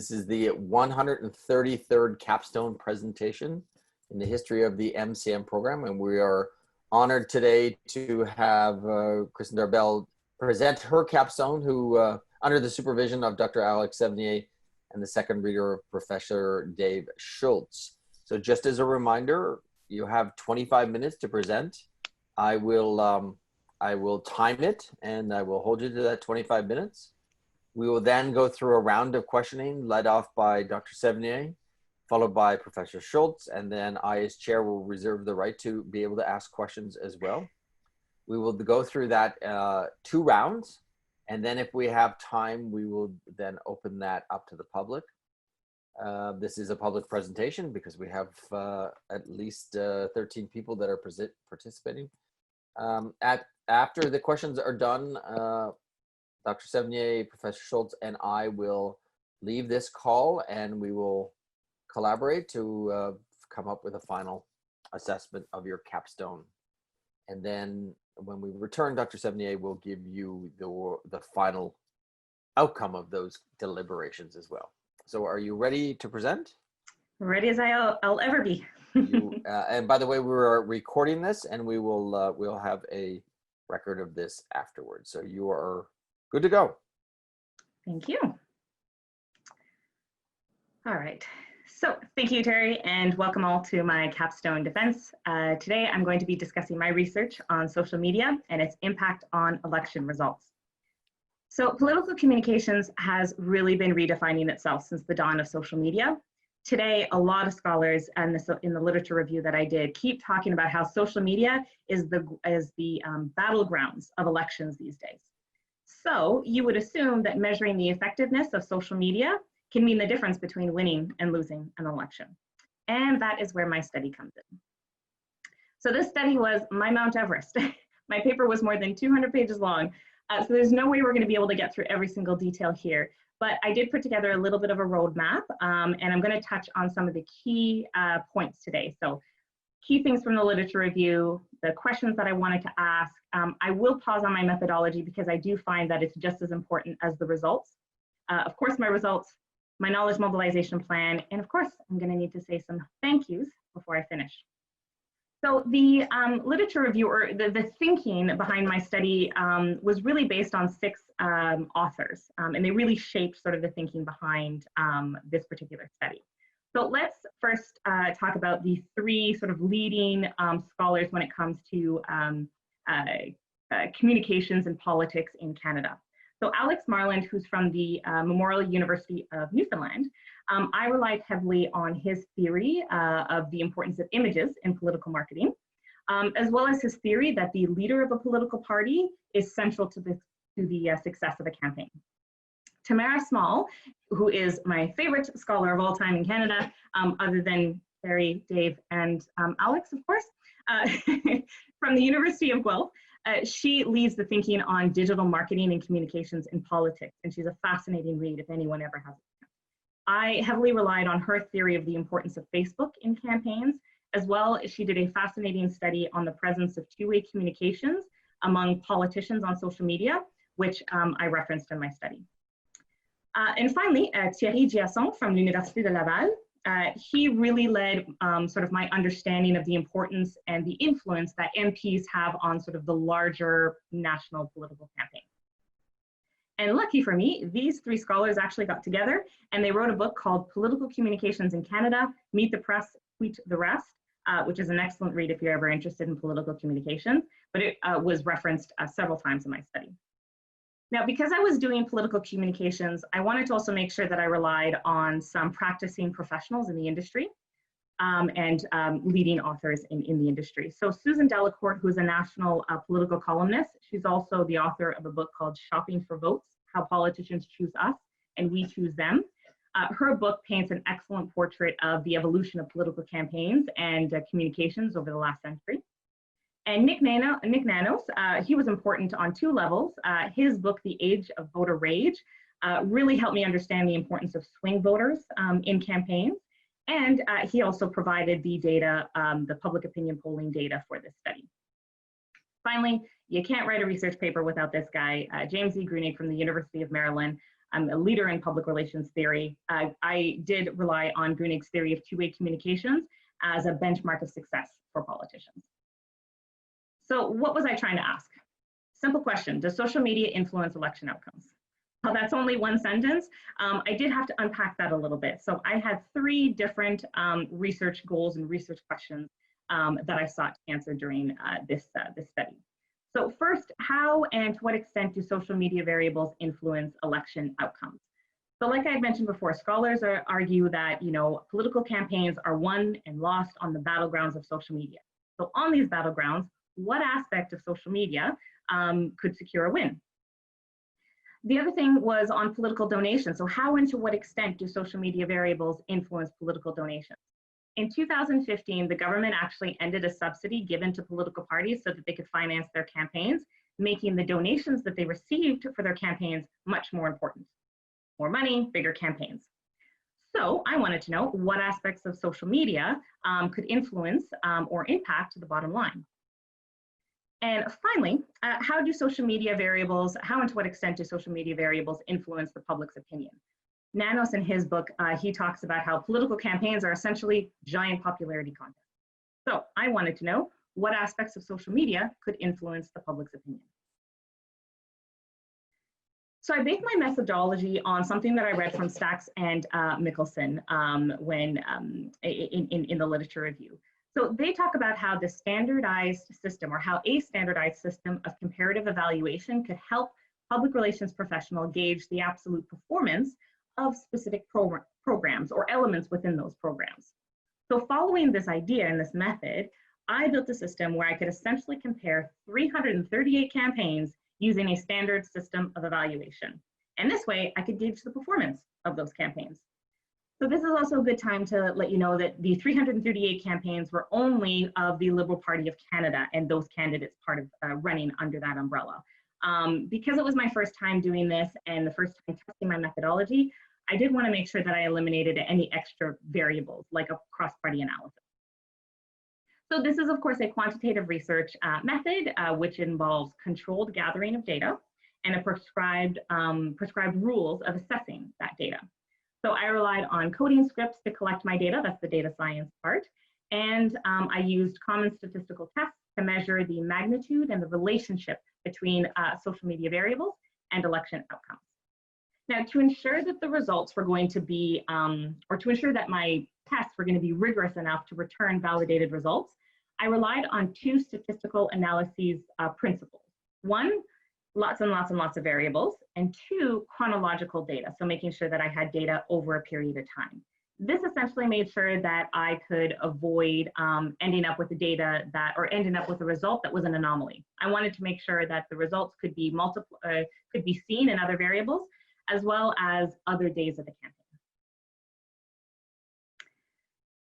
This is the 133rd Capstone presentation in the history of the MCM program, and we are honored today to have Kristine Darbel present her capstone, who, under the supervision of Dr. Alex Sevigny and the second reader, Professor Dave Schultz. So just as a reminder, you have 25 minutes to present. I will time it, and I will hold you to that 25 minutes. We will then go through a round of questioning led off by Dr. Sevigny, followed by Professor Schultz, and then I, as chair, will reserve the right to be able to ask questions as well. We will go through that 2 rounds, and then if we have time, we will then open that up to the public. This is a public presentation because we have at least 13 people that are participating. After the questions are done, Dr. Sevigny, Professor Schultz, and I will leave this call, and we will collaborate to come up with a final assessment of your capstone. And then when we return, Dr. Sevigny will give you the final outcome of those deliberations as well. So are you ready to present? Ready as I'll ever be. And by the way, we're recording this, and we will we'll have a record of this afterwards. So you are good to go. Thank you. All right. So thank you, Terry, and welcome all to my capstone defense. Today, I'm going to be discussing my research on social media and its impact on election results. So political communications has really been redefining itself since the dawn of social media. Today, a lot of scholars and in the literature review that I did keep talking about how social media is the battlegrounds of elections these days. So you would assume that measuring the effectiveness of social media can mean the difference between winning and losing an election. And that is where my study comes in. So this study was my Mount Everest. My paper was more than 200 pages long. So there's no way we're going to be able to get through every single detail here. But I did put together a little bit of a roadmap, and I'm going to touch on some of the key points today. So key things from the literature review, the questions that I wanted to ask. I will pause on my methodology because I do find that it's just as important as the results. Of course, my results, my knowledge mobilization plan, and of course, I'm going to need to say some thank yous before I finish. So the literature review, or the thinking behind my study was really based on 6 authors, and they really shaped sort of the thinking behind this particular study. So let's first talk about the 3 sort of leading scholars when it comes to communications and politics in Canada. So Alex Marland, who's from the Memorial University of Newfoundland, I relied heavily on his theory of the importance of images in political marketing, as well as his theory that the leader of a political party is central to the success of a campaign. Tamara Small, who is my favorite scholar of all time in Canada, other than Barry, Dave, and Alex, of course, from the University of Guelph. She leads the thinking on digital marketing and communications in politics, and she's a fascinating read if anyone ever has it. I heavily relied on her theory of the importance of Facebook in campaigns, as well as she did a fascinating study on the presence of 2-way communications among politicians on social media, which I referenced in my study. And finally, Thierry Giasson from l'Université de Laval. He really led sort of my understanding of the importance and the influence that MPs have on sort of the larger national political campaign. And lucky for me, these 3 scholars actually got together and they wrote a book called Political Communications in Canada, Meet the Press, Tweet the Rest, which is an excellent read if you're ever interested in political communications, but it was referenced several times in my study. Now, because I was doing political communications, I wanted to also make sure that I relied on some practicing professionals in the industry and leading authors in the industry. So Susan Delacourt, who's a national political columnist, she's also the author of a book called Shopping for Votes, How Politicians Choose Us and We Choose Them. Her book paints an excellent portrait of the evolution of political campaigns and communications over the last century. And Nick Nanos, he was important on 2 levels. His book, The Age of Voter Rage, really helped me understand the importance of swing voters in campaigns. And he also provided the data, the public opinion polling data for this study. Finally, you can't write a research paper without this guy, James E. Grunig from the University of Maryland. I'm a leader in public relations theory. I did rely on Grunig's theory of two-way communications as a benchmark of success for politicians. So what was I trying to ask? Simple question, does social media influence election outcomes? Well, that's only one sentence. I did have to unpack that a little bit. So I had three different research goals and research questions that I sought to answer during this study. So first, how and to what extent do social media variables influence election outcomes? So like I had mentioned before, scholars argue that, political campaigns are won and lost on the battlegrounds of social media. So on these battlegrounds, what aspect of social media could secure a win? The other thing was on political donations. So how and to what extent do social media variables influence political donations? In 2015, the government actually ended a subsidy given to political parties so that they could finance their campaigns, making the donations that they received for their campaigns much more important. More money, bigger campaigns. So I wanted to know what aspects of social media could influence or impact the bottom line. And finally, how and to what extent do social media variables influence the public's opinion? Nanos, in his book, he talks about how political campaigns are essentially giant popularity contests. So I wanted to know what aspects of social media could influence the public's opinion. So I based my methodology on something that I read from Stacks and Mickelson in the literature review. So they talk about how the standardized system, or how a standardized system of comparative evaluation could help public relations professional gauge the absolute performance of specific programs or elements within those programs. So following this idea and this method, I built a system where I could essentially compare 338 campaigns using a standard system of evaluation. And this way I could gauge the performance of those campaigns. So this is also a good time to let you know that the 338 campaigns were only of the Liberal Party of Canada and those candidates part of running under that umbrella. Because it was my first time doing this and the first time testing my methodology, I did want to make sure that I eliminated any extra variables like a cross-party analysis. So this is, of course, a quantitative research method, which involves controlled gathering of data and a prescribed rules of assessing that data. So I relied on coding scripts to collect my data, that's the data science part, and I used common statistical tests to measure the magnitude and the relationship between social media variables and election outcomes. Now, to ensure that the results were going to be, or to ensure that my tests were going to be rigorous enough to return validated results, I relied on two statistical analyses principles. One, lots and lots of variables, and two, chronological data. So making sure that I had data over a period of time. This essentially made sure that I could avoid ending up with the data that, or ending up with a result that was an anomaly. I wanted to make sure that the results could be seen in other variables, as well as other days of the campaign.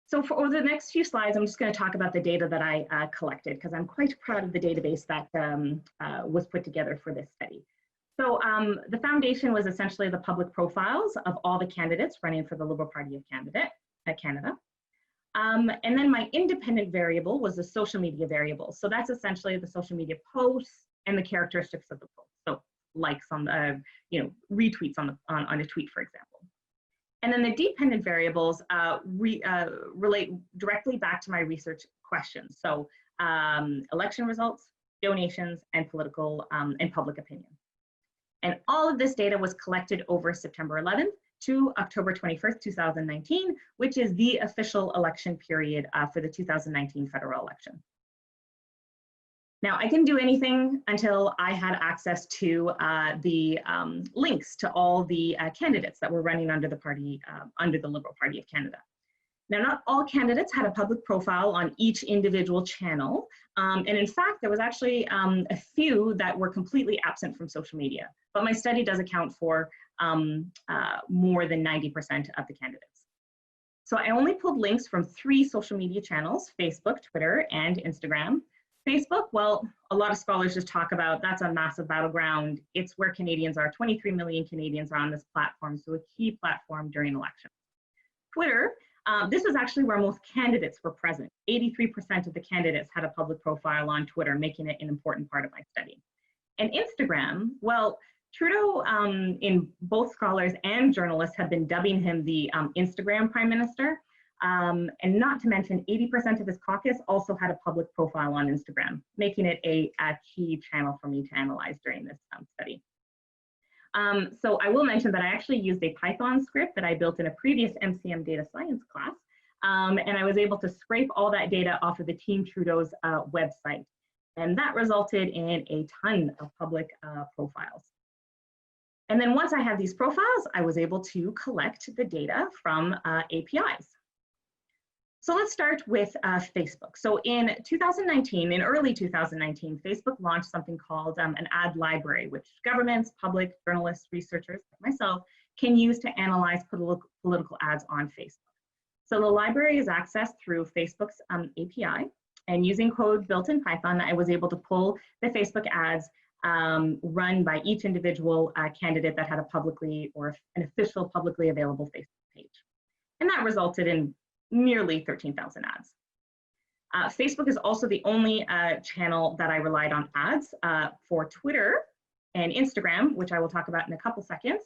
So for over the next few slides, I'm just going to talk about the data that I collected, because I'm quite proud of the database that was put together for this study. So the foundation was essentially the public profiles of all the candidates running for the Liberal Party of Canada. And then my independent variable was the social media variable. So that's essentially the social media posts and the characteristics of the post. So likes on the, retweets on a tweet, for example. And then the dependent variables relate directly back to my research questions. So election results, donations, and political and public opinion. And all of this data was collected over September 11th to October 21st, 2019, which is the official election period for the 2019 federal election. Now, I didn't do anything until I had access to the links to all the candidates that were running under the party, under the Liberal Party of Canada. Now, not all candidates had a public profile on each individual channel. And in fact, there was actually a few that were completely absent from social media. But my study does account for more than 90% of the candidates. So I only pulled links from 3 social media channels: Facebook, Twitter, and Instagram. Facebook, well, a lot of scholars just talk about that's a massive battleground. It's where Canadians are. 23 million Canadians are on this platform, so a key platform during elections. Twitter, this was actually where most candidates were present. 83% of the candidates had a public profile on Twitter, making it an important part of my study. And Instagram, well, Trudeau, in both scholars and journalists, have been dubbing him the Instagram Prime Minister. And not to mention 80% of his caucus also had a public profile on Instagram, making it a key channel for me to analyze during this study. So I will mention that I actually used a Python script that I built in a previous MCM data science class. And I was able to scrape all that data off of the Team Trudeau's website. And that resulted in a ton of public profiles. And then once I had these profiles, I was able to collect the data from APIs. So let's start with Facebook. So in 2019, in early 2019, Facebook launched something called an ad library, which governments, public, journalists, researchers like myself can use to analyze political ads on Facebook. So the library is accessed through Facebook's API, and using code built in Python, I was able to pull the Facebook ads run by each individual candidate that had a publicly or an official publicly available Facebook page. And that resulted in nearly 13,000 ads. Facebook is also the only channel that I relied on ads. For Twitter and Instagram, which I will talk about in a couple seconds,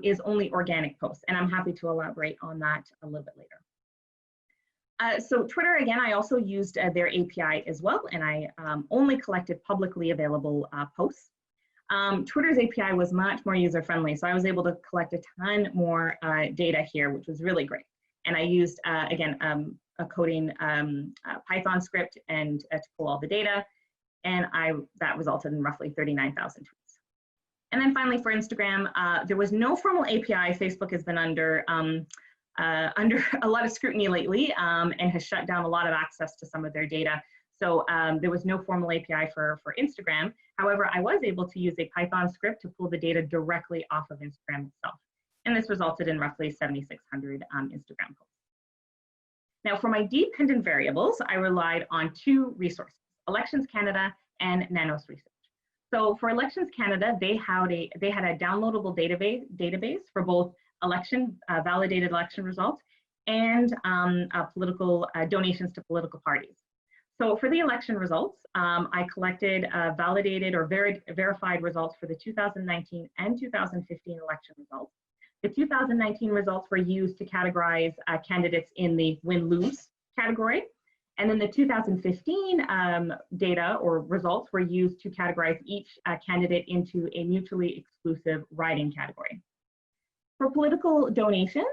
is only organic posts. And I'm happy to elaborate on that a little bit later. So Twitter, again, I also used their API as well, and I only collected publicly available posts. Twitter's API was much more user-friendly, so I was able to collect a ton more data here, which was really great. And I used, again, a coding Python script and to pull all the data, and that resulted in roughly 39,000 tweets. And then finally, for Instagram, there was no formal API. Facebook has been under a lot of scrutiny lately and has shut down a lot of access to some of their data. So there was no formal API for Instagram. However, I was able to use a Python script to pull the data directly off of Instagram itself. And this resulted in roughly 7,600 Instagram posts. Now for my dependent variables, I relied on two resources, Elections Canada and Nanos Research. So for Elections Canada, they had a downloadable database for both validated election results and political donations to political parties. So for the election results, I collected validated or verified results for the 2019 and 2015 election results. The 2019 results were used to categorize candidates in the win-lose category. And then the 2015 data or results were used to categorize each candidate into a mutually exclusive riding category. For political donations,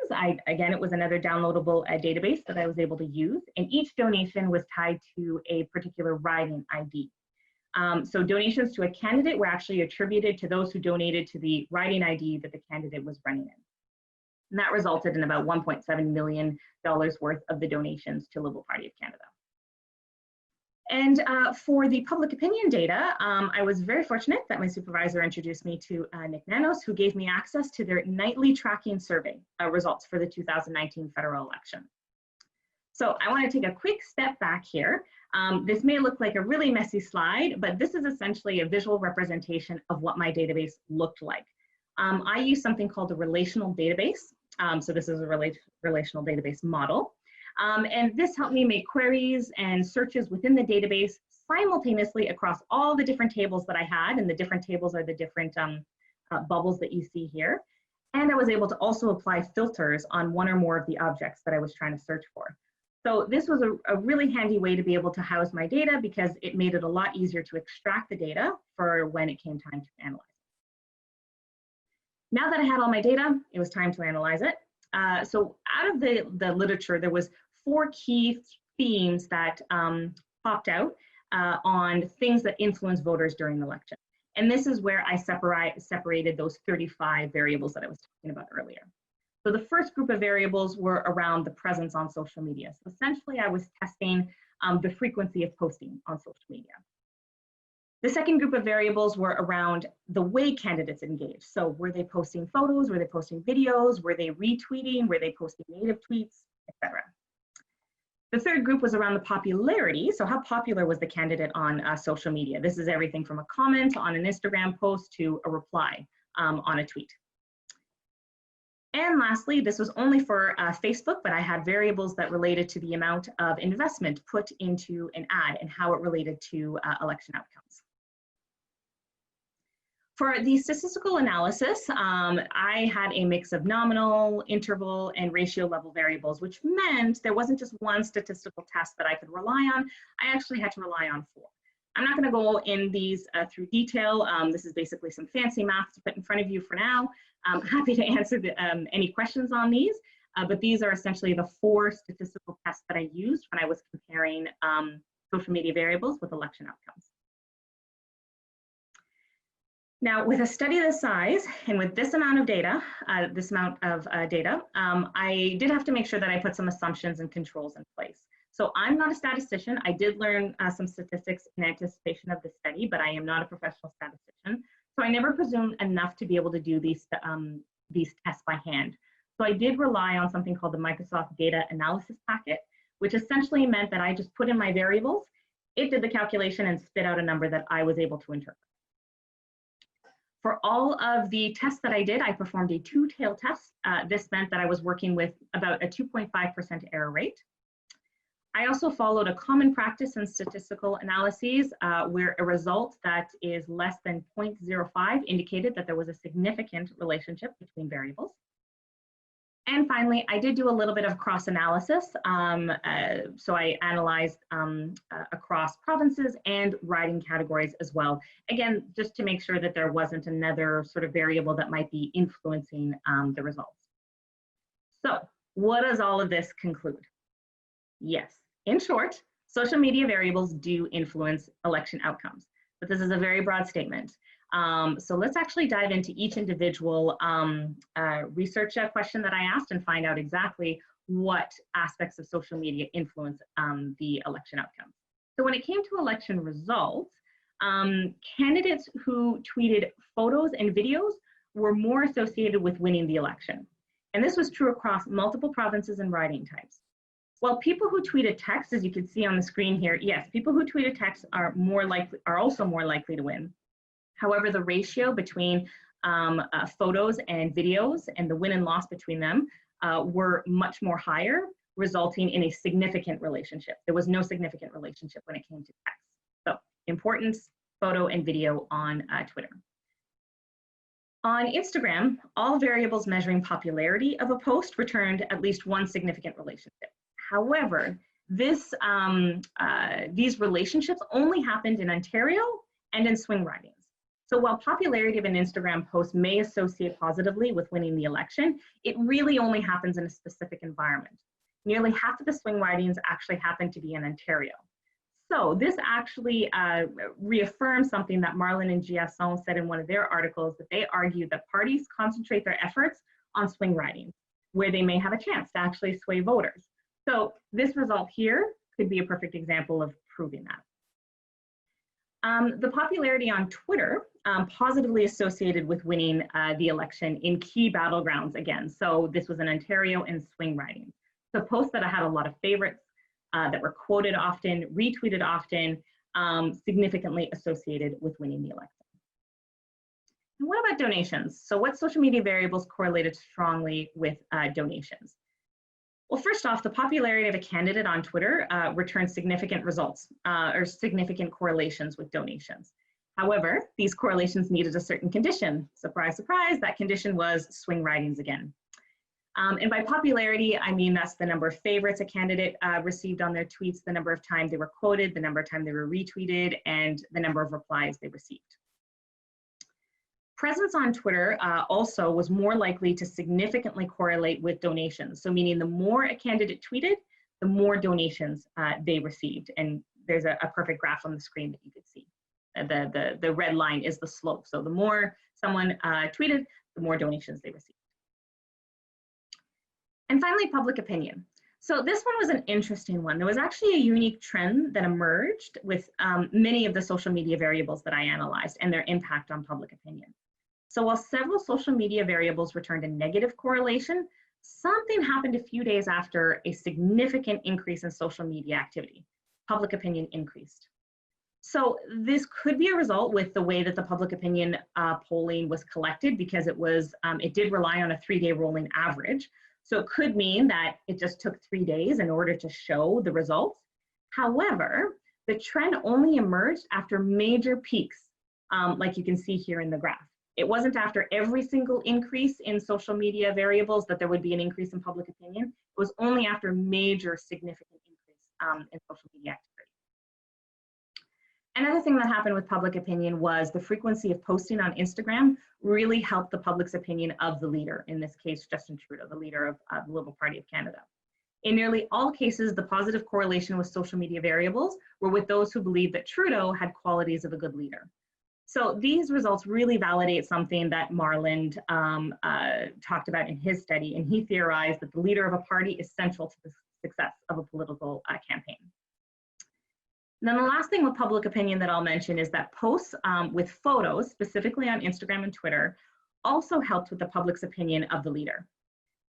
again, it was another downloadable database that I was able to use, and each donation was tied to a particular riding ID. So donations to a candidate were actually attributed to those who donated to the riding ID that the candidate was running in. And that resulted in about $1.7 million worth of the donations to Liberal Party of Canada. And for the public opinion data, I was very fortunate that my supervisor introduced me to Nick Nanos, who gave me access to their nightly tracking survey results for the 2019 federal election. So I want to take a quick step back here. This may look like a really messy slide, but this is essentially a visual representation of what my database looked like. I use something called a relational database. So this is a relational database model. And this helped me make queries and searches within the database simultaneously across all the different tables that I had, and the different tables are the different bubbles that you see here. And I was able to also apply filters on one or more of the objects that I was trying to search for. So this was a really handy way to be able to house my data because it made it a lot easier to extract the data for when it came time to analyze it. Now that I had all my data, it was time to analyze it. So out of the literature, there was 4 key themes that popped out on things that influence voters during the election. And this is where I separated those 35 variables that I was talking about earlier. So the first group of variables were around the presence on social media. So essentially I was testing the frequency of posting on social media. The second group of variables were around the way candidates engaged. So were they posting photos, were they posting videos, were they retweeting, were they posting native tweets, etc. The third group was around the popularity. So how popular was the candidate on social media? This is everything from a comment on an Instagram post to a reply on a tweet. And lastly, this was only for Facebook, but I had variables that related to the amount of investment put into an ad and how it related to election outcomes. For the statistical analysis, I had a mix of nominal, interval, and ratio level variables, which meant there wasn't just one statistical test that I could rely on. I actually had to rely on 4. I'm not going to go in these through detail. This is basically some fancy math to put in front of you for now. I'm happy to answer any questions on these, but these are essentially the 4 statistical tests that I used when I was comparing social media variables with election outcomes. Now, with a study this size and with this amount of data, I did have to make sure that I put some assumptions and controls in place. So I'm not a statistician. I did learn some statistics in anticipation of the study, but I am not a professional statistician. So I never presumed enough to be able to do these tests by hand. So I did rely on something called the Microsoft Data Analysis Packet, which essentially meant that I just put in my variables, it did the calculation and spit out a number that I was able to interpret. For all of the tests that I did, I performed a 2-tail test. This meant that I was working with about a 2.5% error rate. I also followed a common practice in statistical analyses where a result that is less than 0.05 indicated that there was a significant relationship between variables. And finally, I did do a little bit of cross-analysis. So I analyzed across provinces and riding categories as well. Again, just to make sure that there wasn't another sort of variable that might be influencing the results. So what does all of this conclude? Yes, in short, social media variables do influence election outcomes, but this is a very broad statement. So let's actually dive into each individual research question that I asked and find out exactly what aspects of social media influence the election outcome. So when it came to election results, candidates who tweeted photos and videos were more associated with winning the election. And this was true across multiple provinces and riding types. While people who tweeted text, as you can see on the screen here, yes, people who tweeted text are also more likely to win. However, the ratio between photos and videos and the win and loss between them were much more higher, resulting in a significant relationship. There was no significant relationship when it came to text. So importance, photo and video on Twitter. On Instagram, all variables measuring popularity of a post returned at least one significant relationship. However, these relationships only happened in Ontario and in swing ridings. So while popularity of an Instagram post may associate positively with winning the election, it really only happens in a specific environment. Nearly half of the swing ridings actually happen to be in Ontario. So this actually reaffirms something that Marlin and Giasson said in one of their articles, that they argued that parties concentrate their efforts on swing ridings, where they may have a chance to actually sway voters. So this result here could be a perfect example of proving that. The popularity on Twitter positively associated with winning the election in key battlegrounds again. So this was in Ontario and swing riding. So posts that had a lot of favorites, that were quoted often, retweeted often, significantly associated with winning the election. And what about donations? So what social media variables correlated strongly with donations? Well, first off, the popularity of a candidate on Twitter returned significant results or significant correlations with donations. However, these correlations needed a certain condition. Surprise, surprise, that condition was swing ridings again. And by popularity, I mean that's the number of favorites a candidate received on their tweets, the number of times they were quoted, the number of times they were retweeted, and the number of replies they received. Presence on Twitter also was more likely to significantly correlate with donations. So meaning the more a candidate tweeted, the more donations they received. And there's a perfect graph on the screen that you could see. The red line is the slope. So the more someone tweeted, the more donations they received. And finally, public opinion. So this one was an interesting one. There was actually a unique trend that emerged with many of the social media variables that I analyzed and their impact on public opinion. So while several social media variables returned a negative correlation, something happened a few days after a significant increase in social media activity. Public opinion increased. So this could be a result with the way that the public opinion polling was collected, because it did rely on a 3-day rolling average. So it could mean that it just took 3 days in order to show the results. However, the trend only emerged after major peaks, like you can see here in the graph. It wasn't after every single increase in social media variables that there would be an increase in public opinion. It was only after major significant increase in social media activity. Another thing that happened with public opinion was the frequency of posting on Instagram really helped the public's opinion of the leader, in this case, Justin Trudeau, the leader of the Liberal Party of Canada. In nearly all cases, the positive correlation with social media variables were with those who believed that Trudeau had qualities of a good leader. So these results really validate something that Marland talked about in his study, and he theorized that the leader of a party is central to the success of a political campaign. And then the last thing with public opinion that I'll mention is that posts with photos, specifically on Instagram and Twitter, also helped with the public's opinion of the leader.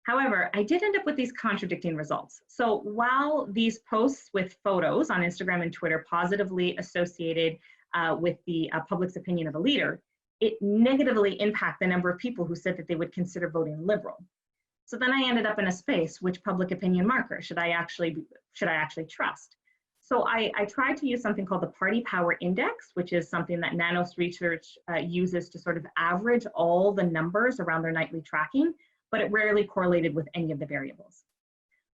However, I did end up with these contradicting results. So while these posts with photos on Instagram and Twitter positively associated with the public's opinion of a leader, it negatively impacted the number of people who said that they would consider voting Liberal. So then I ended up in a space, which public opinion marker should I actually trust? So I tried to use something called the Party Power Index, which is something that Nanos Research uses to sort of average all the numbers around their nightly tracking, but it rarely correlated with any of the variables.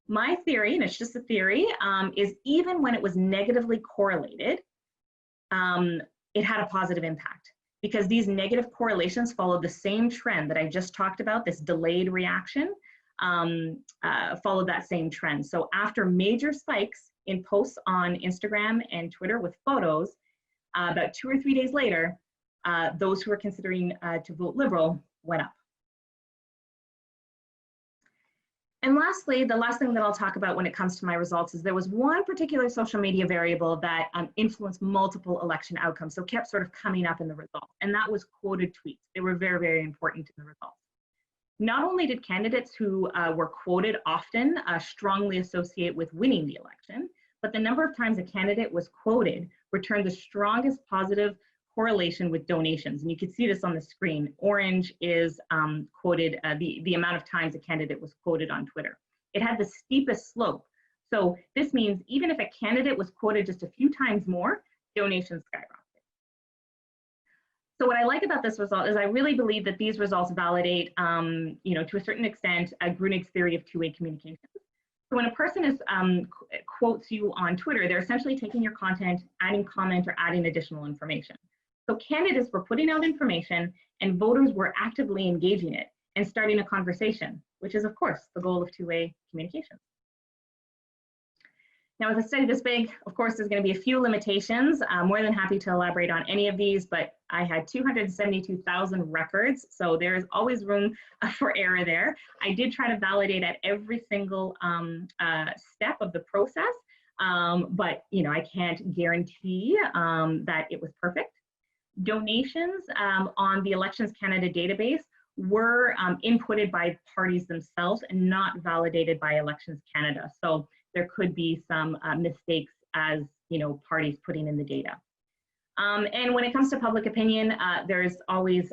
My theory, and it's just a theory, is even when it was negatively correlated, it had a positive impact, because these negative correlations followed the same trend that I just talked about, this delayed reaction, followed that same trend. So after major spikes in posts on Instagram and Twitter with photos, about 2 or 3 days later, those who were considering to vote Liberal went up. And lastly, the last thing that I'll talk about when it comes to my results is there was one particular social media variable that influenced multiple election outcomes, so kept sort of coming up in the results, and that was quoted tweets. They were very, very important in the results. Not only did candidates who were quoted often strongly associate with winning the election, but the number of times a candidate was quoted returned the strongest positive correlation with donations. And you can see this on the screen. Orange is quoted, the amount of times a candidate was quoted on Twitter. It had the steepest slope. So this means even if a candidate was quoted just a few times more, donations skyrocketed. So what I like about this result is I really believe that these results validate, to a certain extent, Grunig's theory of two-way communication. So when a person is quotes you on Twitter, they're essentially taking your content, adding comment, or adding additional information. So candidates were putting out information and voters were actively engaging it and starting a conversation, which is of course the goal of two-way communication. Now with a study this big, of course, there's going to be a few limitations. I'm more than happy to elaborate on any of these, but I had 272,000 records, so there's always room for error there. I did try to validate at every single step of the process, but I can't guarantee that it was perfect. Donations on the Elections Canada database were inputted by parties themselves and not validated by Elections Canada. So there could be some mistakes as parties putting in the data. And when it comes to public opinion, there's always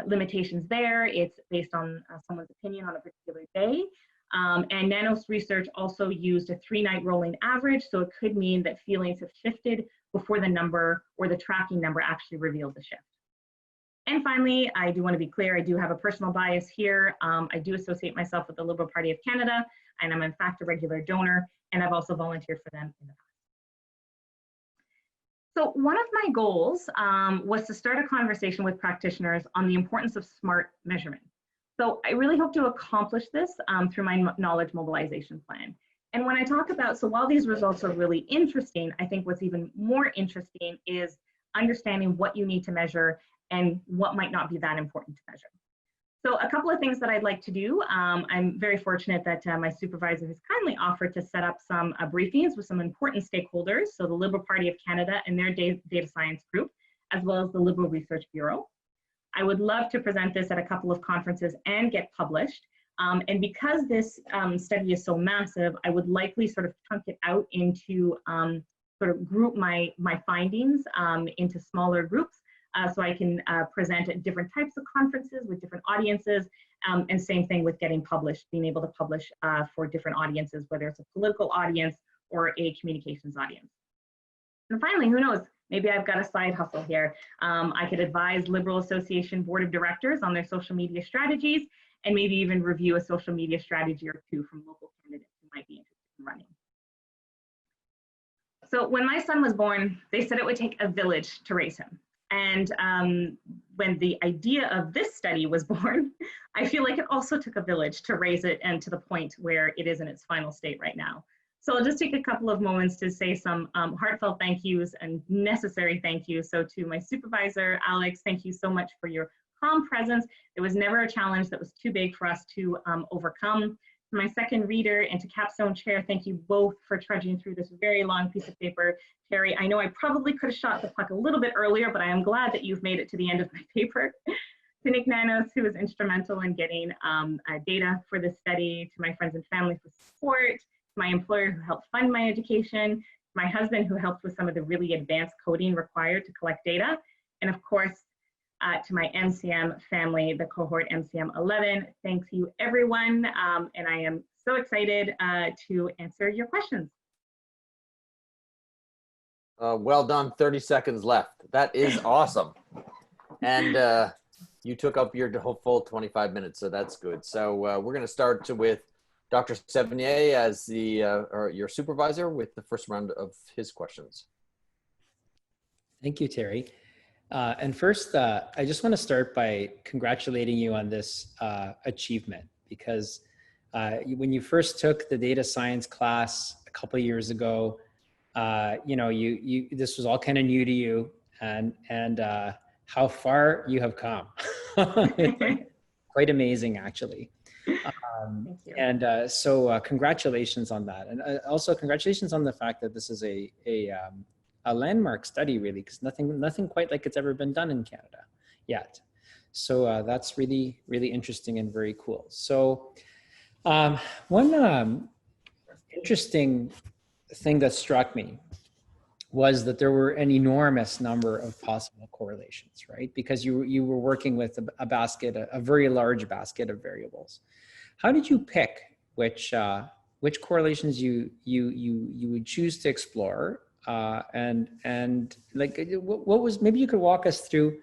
limitations there. It's based on someone's opinion on a particular day. And Nanos Research also used a 3-night rolling average, so it could mean that feelings have shifted before the number or the tracking number actually revealed the shift. And finally, I do want to be clear, I do have a personal bias here. I do associate myself with the Liberal Party of Canada, and I'm in fact a regular donor, and I've also volunteered for them in the past. So one of my goals was to start a conversation with practitioners on the importance of smart measurement. So I really hope to accomplish this through my knowledge mobilization plan. And when I talk about, so while these results are really interesting, I think what's even more interesting is understanding what you need to measure and what might not be that important to measure. So a couple of things that I'd like to do. I'm very fortunate that my supervisor has kindly offered to set up some briefings with some important stakeholders, so the Liberal Party of Canada and their data science group, as well as the Liberal Research Bureau. I would love to present this at a couple of conferences and get published. And because this study is so massive, I would likely sort of chunk it out into sort of group my findings into smaller groups so I can present at different types of conferences with different audiences, and same thing with getting published, being able to publish for different audiences, whether it's a political audience or a communications audience. And finally, who knows, maybe I've got a side hustle here. I could advise Liberal Association Board of Directors on their social media strategies, and maybe even review a social media strategy or two from local candidates who might be interested in running. So when my son was born, they said it would take a village to raise him. And when the idea of this study was born, I feel like it also took a village to raise it and to the point where it is in its final state right now. So I'll just take a couple of moments to say some heartfelt thank yous and necessary thank yous. So to my supervisor, Alex, thank you so much for your calm presence. There was never a challenge that was too big for us to overcome. To my second reader and to Capstone chair, thank you both for trudging through this very long piece of paper. Terry, I know I probably could have shot the puck a little bit earlier, but I am glad that you've made it to the end of my paper. To Nick Nanos, who was instrumental in getting data for this study, to my friends and family for support, to my employer who helped fund my education, to my husband who helped with some of the really advanced coding required to collect data, and of course, to my MCM family, the cohort MCM 11. Thanks you everyone, and I am so excited to answer your questions. Well done, 30 seconds left. That is awesome. And you took up your full 25 minutes, so that's good. So we're gonna start with Dr. Sevigny as your supervisor with the first round of his questions. Thank you, Terry. And first, I just want to start by congratulating you on this achievement, because when you first took the data science class a couple of years ago, you know, this was all kind of new to you, and how far you have come. Quite amazing, actually. Thank you. And so congratulations on that. And also congratulations on the fact that this is a landmark study, really, because nothing quite like it's ever been done in Canada yet. So that's really, really interesting and very cool. So one interesting thing that struck me was that there were an enormous number of possible correlations, right? Because you were working with a very large basket of variables. How did you pick which correlations you would choose to explore? And like, what was, maybe you could walk us through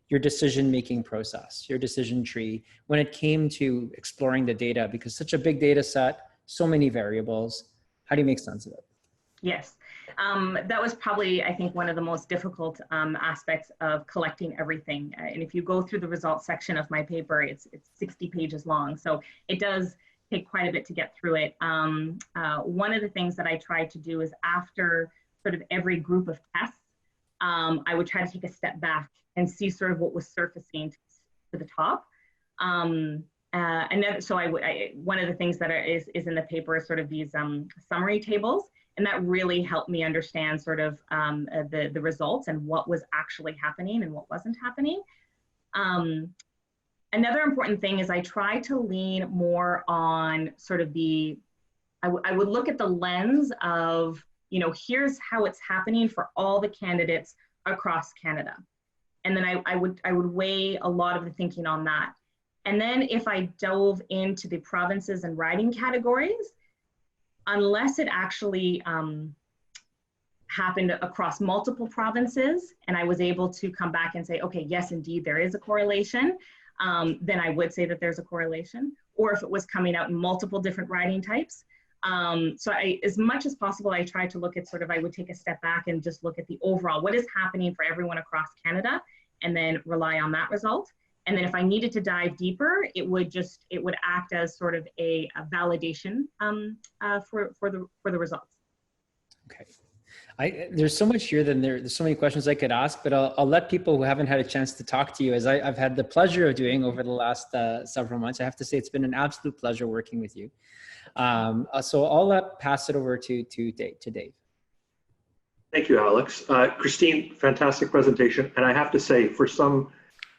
your decision-making process, your decision tree, when it came to exploring the data, because such a big data set, so many variables. How do you make sense of it? Yes, that was probably, I think, one of the most difficult aspects of collecting everything. And if you go through the results section of my paper, it's 60 pages long. So it does take quite a bit to get through it. One of the things that I tried to do is, after sort of every group of tests, I would try to take a step back and see sort of what was surfacing to the top. And then, so one of the things that is in the paper is sort of these summary tables, and that really helped me understand sort of the results and what was actually happening and what wasn't happening. Another important thing is I try to lean more on sort of I would look at the lens of, you know, here's how it's happening for all the candidates across Canada. And then I would weigh a lot of the thinking on that. And then if I dove into the provinces and riding categories, unless it actually happened across multiple provinces and I was able to come back and say, okay, yes, indeed, there is a correlation, then I would say that there's a correlation. Or if it was coming out in multiple different riding types. So as much as possible, I try to look at sort of, I would take a step back and just look at the overall, what is happening for everyone across Canada, and then rely on that result. And then if I needed to dive deeper, it would act as sort of a validation for the results. Okay. There's so much here, there's so many questions I could ask, but I'll let people who haven't had a chance to talk to you, as I've had the pleasure of doing over the last several months. I have to say it's been an absolute pleasure working with you. So I'll pass it over to Dave. Thank you, Alex. Kristine, fantastic presentation. And I have to say,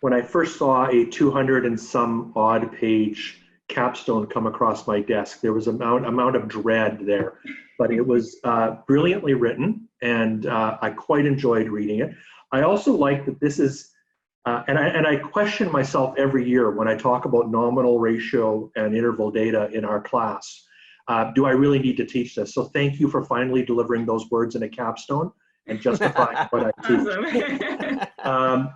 when I first saw a 200 and some odd page capstone come across my desk, there was an amount of dread there, but it was brilliantly written, and I quite enjoyed reading it. I also like that this is, and I question myself every year when I talk about nominal ratio and interval data in our class. Do I really need to teach this? So thank you for finally delivering those words in a capstone, and justifying what I teach. Awesome.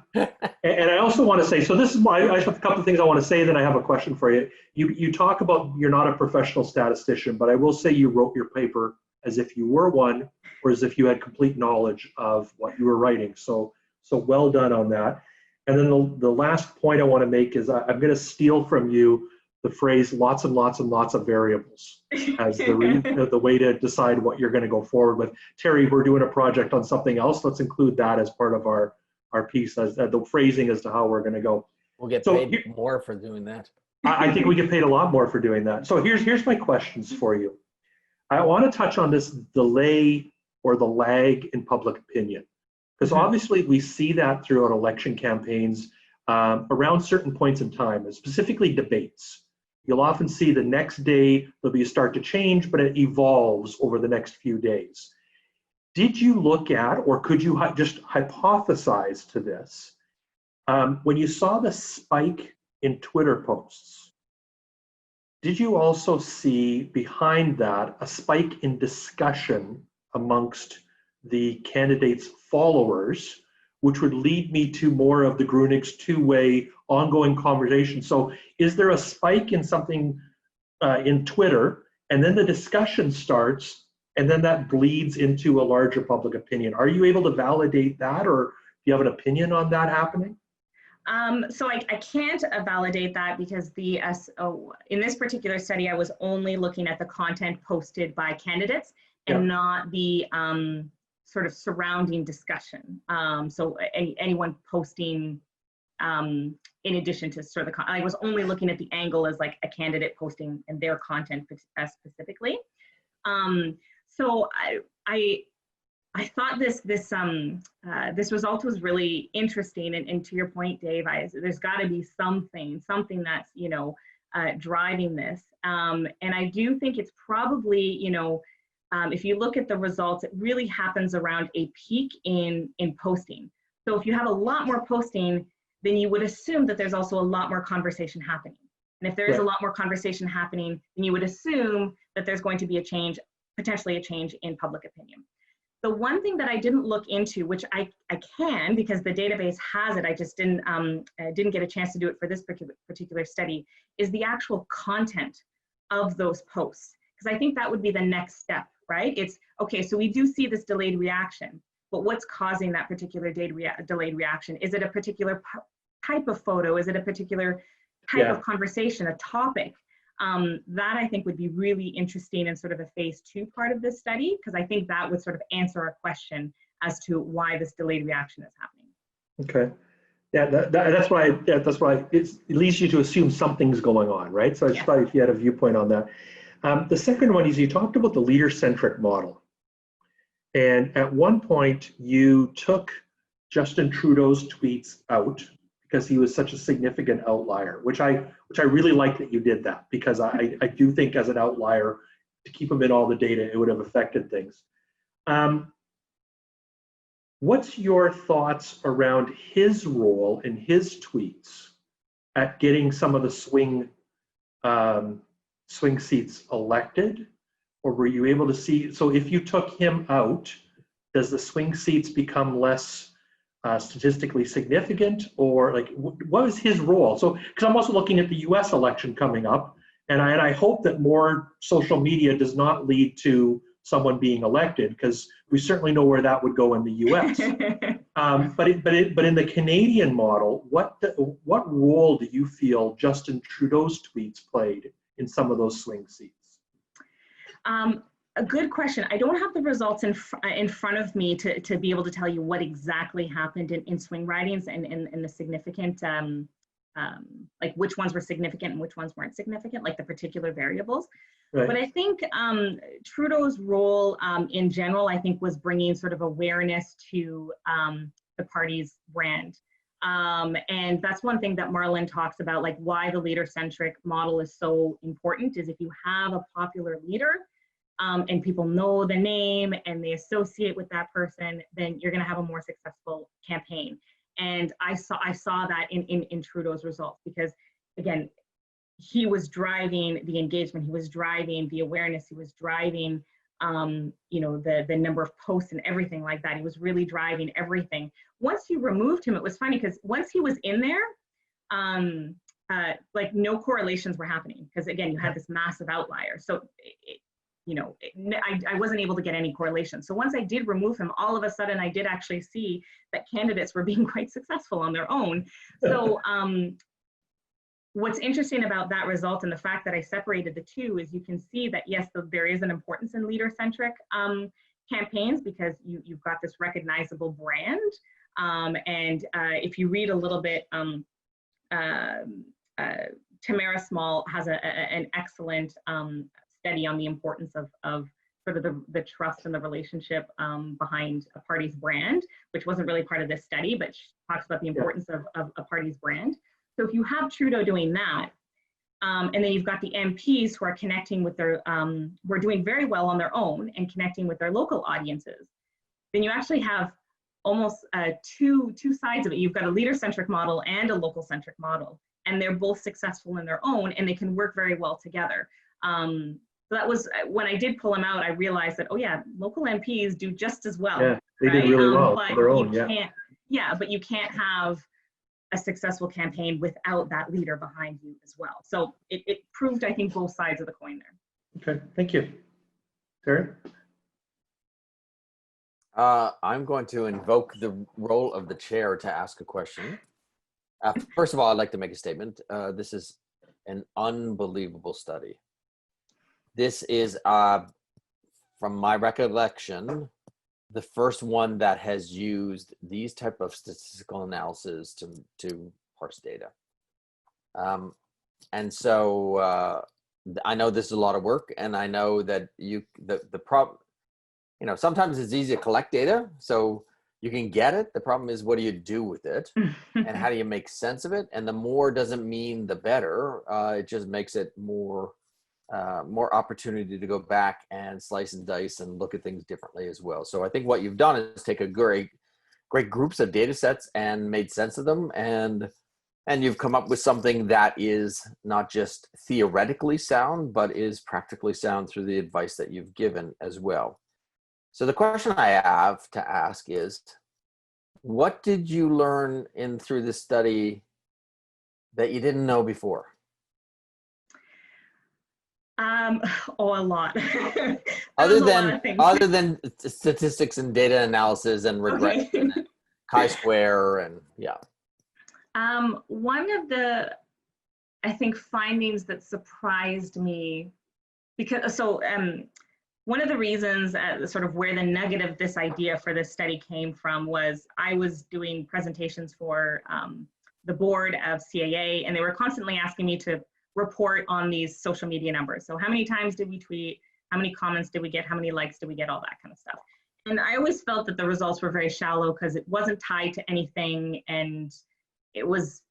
And I also want to say, so this is why I have a couple of things I want to say, then I have a question for you. You talk about you're not a professional statistician, but I will say you wrote your paper as if you were one, or as if you had complete knowledge of what you were writing. So well done on that. And then the last point I want to make is I'm going to steal from you the phrase lots and lots and lots of variables as the way to decide what you're going to go forward with. Terry, we're doing a project on something else. Let's include that as part of our piece, as the phrasing as to how we're going to go. We'll get paid more for doing that. I think we get paid a lot more for doing that. So here's my questions for you. I want to touch on this delay or the lag in public opinion, because obviously we see that throughout election campaigns around certain points in time, and specifically debates. You'll often see the next day there'll be a start to change, but it evolves over the next few days. Did you look at, or could you just hypothesize to this, when you saw the spike in Twitter posts, did you also see behind that a spike in discussion amongst the candidates' followers, which would lead me to more of the Grunig's two-way ongoing conversation? So is there a spike in something in Twitter, and then the discussion starts, and then that bleeds into a larger public opinion? Are you able to validate that, or do you have an opinion on that happening? So I can't validate that because in this particular study, I was only looking at the content posted by candidates and not the sort of surrounding discussion. So anyone posting in addition to sort of I was only looking at the angle as like a candidate posting and their content specifically. So I thought this result was really interesting, and to your point, Dave, there's got to be something that's driving this, and I do think it's probably if you look at the results, it really happens around a peak in posting. So if you have a lot more posting, then you would assume that there's also a lot more conversation happening, and if there is a lot more conversation happening, then you would assume that there's going to be potentially a change in public opinion. The one thing that I didn't look into, which I can because the database has it, I just didn't get a chance to do it for this particular study, is the actual content of those posts. Because I think that would be the next step, right? It's, okay, so we do see this delayed reaction, but what's causing that particular delayed reaction? Is it a particular type of photo? Is it a particular type of conversation, a topic? That I think would be really interesting in sort of a phase 2 part of this study, because I think that would sort of answer our question as to why this delayed reaction is happening. Okay. Yeah, that's why it leads you to assume something's going on, right? So I just thought if you had a viewpoint on that. The second one is you talked about the leader-centric model. And at one point you took Justin Trudeau's tweets out because he was such a significant outlier, which I really like that you did that, because I do think as an outlier, to keep him in all the data, it would have affected things. What's your thoughts around his role in his tweets at getting some of the swing seats elected? Or were you able to see, so if you took him out, does the swing seats become less statistically significant, or like what is his role? So, because I'm also looking at the U.S. election coming up, and I hope that more social media does not lead to someone being elected, because we certainly know where that would go in the U.S. But in the Canadian model, what role do you feel Justin Trudeau's tweets played in some of those swing seats? A good question. I don't have the results in front of me to be able to tell you what exactly happened in swing ridings and the significant, like which ones were significant and which ones weren't significant, like the particular variables. Right. But I think Trudeau's role in general, I think, was bringing sort of awareness to the party's brand. And that's one thing that Marlon talks about, like why the leader-centric model is so important is if you have a popular leader, and people know the name and they associate with that person, then you're going to have a more successful campaign. And I saw that in Trudeau's results, because again, he was driving the engagement, he was driving the awareness, he was driving you know, the number of posts and everything like that. He was really driving everything. Once you removed him, it was funny because once he was in there, like no correlations were happening because again, you had this massive outlier. So, you know, I wasn't able to get any correlation. So once I did remove him, all of a sudden I did actually see that candidates were being quite successful on their own. So what's interesting about that result and the fact that I separated the two is you can see that, yes, there is an importance in leader-centric campaigns because you've got this recognizable brand. And if you read a little bit, Tamara Small has an excellent study on the importance of sort of the trust and the relationship behind a party's brand, which wasn't really part of this study, but she talks about the importance of a party's brand. So if you have Trudeau doing that, and then you've got the MPs who are connecting with their, who are doing very well on their own and connecting with their local audiences, then you actually have almost two sides of it. You've got a leader-centric model and a local-centric model, and they're both successful in their own, and they can work very well together. So that was, when I did pull them out, I realized that, oh yeah, local MPs do just as well. Yeah, they did really well on their own, yeah. But you can't have a successful campaign without that leader behind you as well. So it proved, I think, both sides of the coin there. Okay, thank you. Terry? I'm going to invoke the role of the chair to ask a question. First of all, I'd like to make a statement. This is an unbelievable study. This is, from my recollection, the first one that has used these type of statistical analysis to parse data. And so I know this is a lot of work, and I know that the problem, you know, sometimes it's easy to collect data, so you can get it. The problem is, what do you do with it, and how do you make sense of it? And the more doesn't mean the better. It just makes it more opportunity to go back and slice and dice and look at things differently as well. So I think what you've done is take a great groups of data sets and made sense of them, and you've come up with something that is not just theoretically sound, but is practically sound through the advice that you've given as well. So the question I have to ask is, what did you learn through this study that you didn't know before? Oh, a lot. other than statistics and data analysis and regression and chi-square and yeah. One of the, I think, findings that surprised me, because one of the reasons sort of where the nugget of this idea for this study came from was I was doing presentations for the board of CAA, and they were constantly asking me to report on these social media numbers. So how many times did we tweet? How many comments did we get? How many likes did we get? All that kind of stuff. And I always felt that the results were very shallow because it wasn't tied to anything, and it was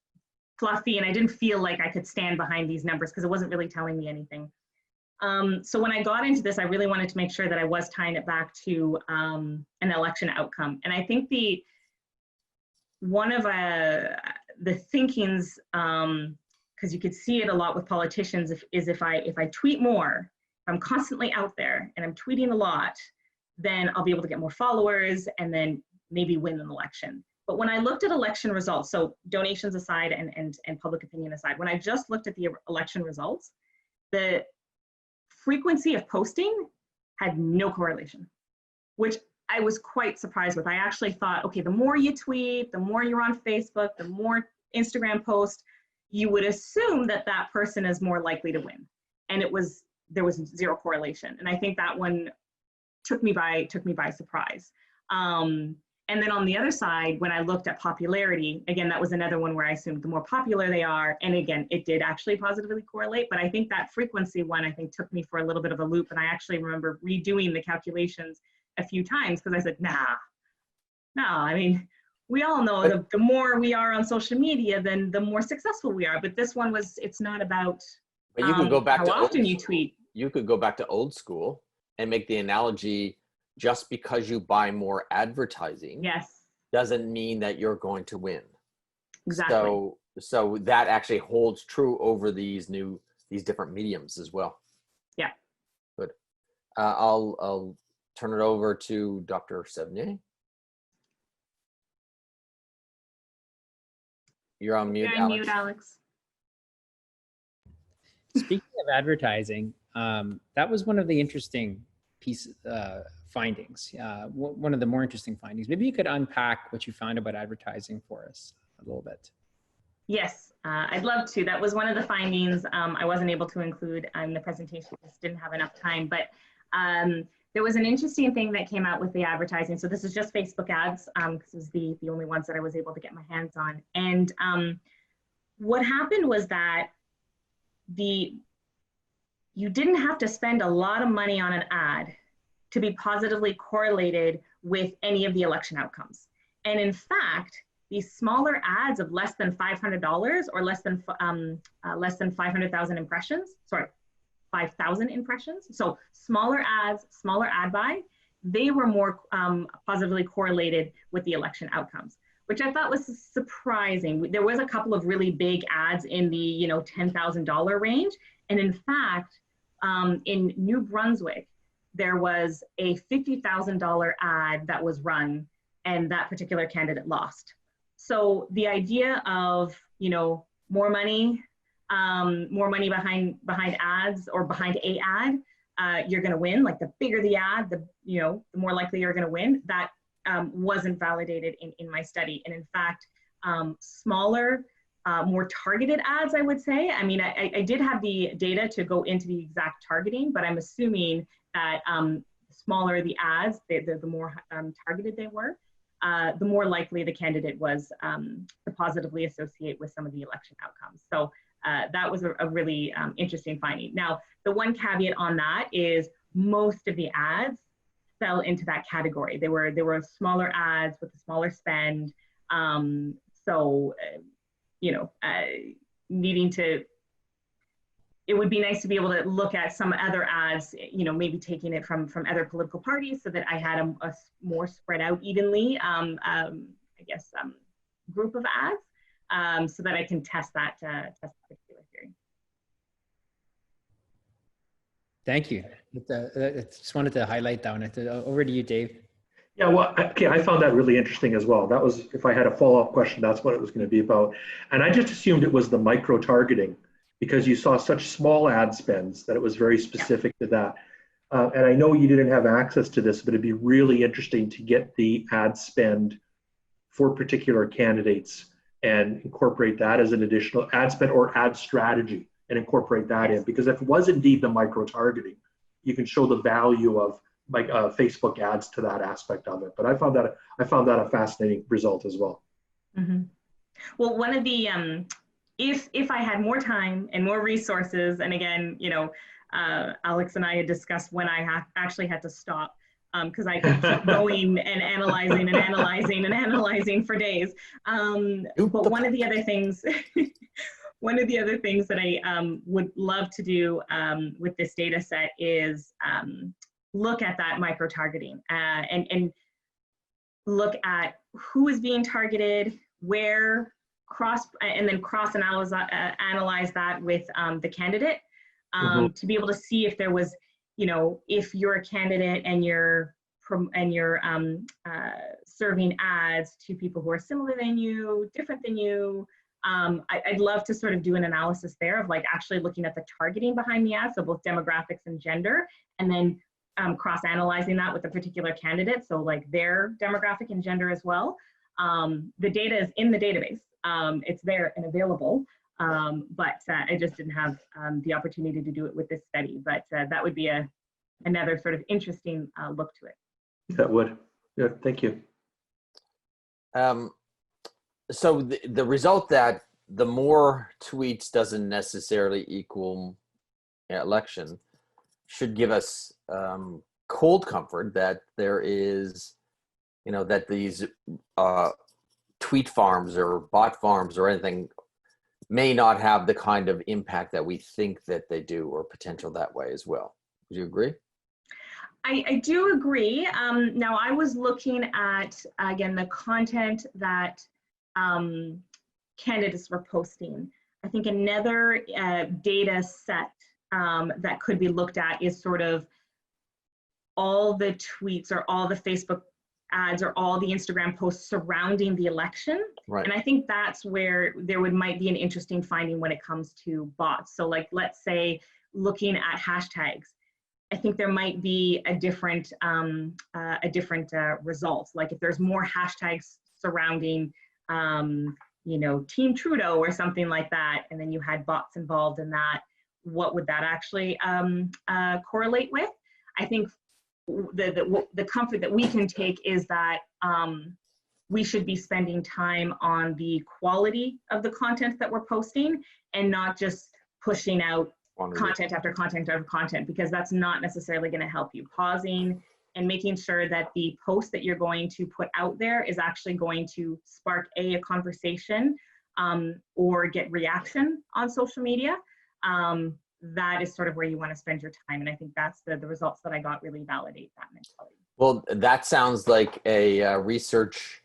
fluffy, and I didn't feel like I could stand behind these numbers because it wasn't really telling me anything. So when I got into this, I really wanted to make sure that I was tying it back to an election outcome. And I think one of the thinkings, because you could see it a lot with politicians, is if I tweet more, if I'm constantly out there and I'm tweeting a lot, then I'll be able to get more followers and then maybe win an election. But when I looked at election results, so donations aside and public opinion aside, when I just looked at the election results, the frequency of posting had no correlation, which I was quite surprised with. I actually thought, okay, the more you tweet, the more you're on Facebook, the more Instagram post, you would assume that that person is more likely to win. And there was zero correlation. And I think that one took me by surprise. And then on the other side, when I looked at popularity, again, that was another one where I assumed the more popular they are. And again, it did actually positively correlate, but I think that frequency one, I think, took me for a little bit of a loop. And I actually remember redoing the calculations a few times because I said, no, I mean, we all know the more we are on social media, then the more successful we are. But this one it's not about but you could go back how to often you tweet. You could go back to old school and make the analogy, just because you buy more advertising, yes, doesn't mean that you're going to win. Exactly. So that actually holds true over these different mediums as well. Yeah. Good. I'll turn it over to Dr. Sevigny. You're on mute, You're on Alex. mute, Alex. Speaking of advertising, that was one of the interesting findings. One of the more interesting findings. Maybe you could unpack what you found about advertising for us a little bit. Yes, I'd love to. That was one of the findings I wasn't able to include in the presentation, just didn't have enough time. But there was an interesting thing that came out with the advertising. So this is just Facebook ads, because it was the only ones that I was able to get my hands on. And what happened was that you didn't have to spend a lot of money on an ad to be positively correlated with any of the election outcomes. And in fact, these smaller ads of less than $500 or less than 500,000 impressions, sorry, 5,000 impressions. So smaller ads, smaller ad buy, they were more positively correlated with the election outcomes, which I thought was surprising. There was a couple of really big ads in the $10,000 range. And in fact, in New Brunswick, there was a $50,000 ad that was run and that particular candidate lost. So the idea of, more money behind ads or behind a ad, you're going to win. Like the bigger the ad, the more likely you're going to win. That wasn't validated in my study. And in fact, smaller, more targeted ads, I would say. I mean, I did have the data to go into the exact targeting, but I'm assuming that the smaller the ads, the more targeted they were, the more likely the candidate was to positively associate with some of the election outcomes. So that was a really interesting finding. Now, the one caveat on that is most of the ads fell into that category. They were smaller ads with a smaller spend. It would be nice to be able to look at some other ads, maybe taking it from other political parties so that I had a more spread out evenly, group of ads, so that I can test that particular theory. Thank you. I just wanted to highlight that one. Over to you, Dave. Yeah, well, okay, I found that really interesting as well. That was, if I had a follow-up question, that's what it was going to be about. And I just assumed it was the micro-targeting because you saw such small ad spends that it was very specific to that. And I know you didn't have access to this, but it'd be really interesting to get the ad spend for particular candidates and incorporate that as an additional ad spend or ad strategy and incorporate that in. Because if it was indeed the micro-targeting, you can show the value of Facebook ads to that aspect of it. But I found that a fascinating result as well. Mm-hmm. Well, one of the if I had more time and more resources, and again, Alex and I had discussed when I actually had to stop because I could keep going and analyzing and analyzing and analyzing for days. But one of the other things that I would love to do with this data set is look at that micro-targeting and look at who is being targeted, where, and then cross-analyze that with the candidate to be able to see if there was, if you're a candidate and you're serving ads to people who are similar than you, different than you. I'd love to sort of do an analysis there of like actually looking at the targeting behind the ads, so both demographics and gender, and then cross-analyzing that with a particular candidate, so like their demographic and gender as well. The data is in the database. It's there and available, but I just didn't have the opportunity to do it with this study. But that would be another sort of interesting look to it. That would. Yeah, thank you. So the result that the more tweets doesn't necessarily equal election should give us cold comfort that there is, that these tweet farms or bot farms or anything may not have the kind of impact that we think that they do or potential that way as well. Would you agree? I do agree. Now I was looking at, again, the content that candidates were posting. I think another data set that could be looked at is sort of all the tweets or all the Facebook ads or all the Instagram posts surrounding the election. Right. And I think that's where there might be an interesting finding when it comes to bots. So like, let's say looking at hashtags, I think there might be a different result. Like if there's more hashtags surrounding, you know, Team Trudeau or something like that, and then you had bots involved in that, what would that actually correlate with? I think the comfort that we can take is that we should be spending time on the quality of the content that we're posting and not just pushing out content after content after content, because that's not necessarily going to help you. Pausing and making sure that the post that you're going to put out there is actually going to spark a conversation or get reaction on social media. That is sort of where you want to spend your time. And I think that's the results that I got really validate that mentality. Well, that sounds like a research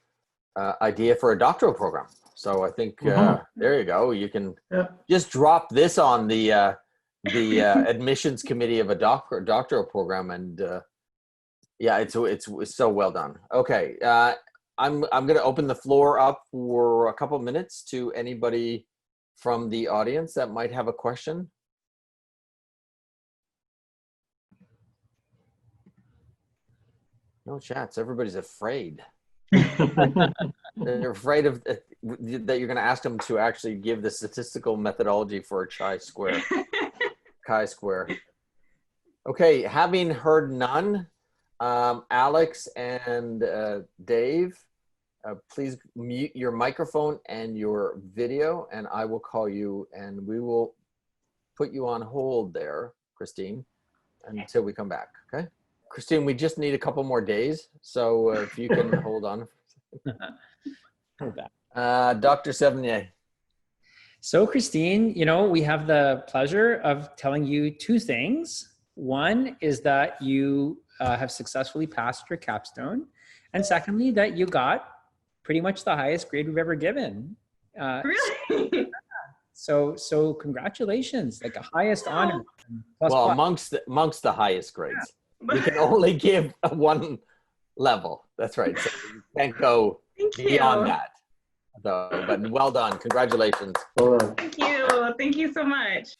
idea for a doctoral program. So I think there you go. You can just drop this on the admissions committee of a doctoral program, and yeah, it's so well done. Okay, I'm going to open the floor up for a couple minutes to anybody from the audience that might have a question. No chats. Everybody's afraid. They're afraid of that you're going to ask them to actually give the statistical methodology for a chi-square. Chi-square. Okay, having heard none, Alex and Dave, please mute your microphone and your video, and I will call you, and we will put you on hold there, Kristine, until we come back. Okay. Kristine, we just need a couple more days, so if you can hold on. Dr. Sevigny. So Kristine, you know, we have the pleasure of telling you two things. One is that you have successfully passed your capstone. And secondly, that you got pretty much the highest grade we've ever given. Really? So congratulations, like the highest honor. Well, amongst the highest grades. You can only give one level. That's right. So you can't go beyond that. So, but well done. Congratulations. Thank you. Thank you so much.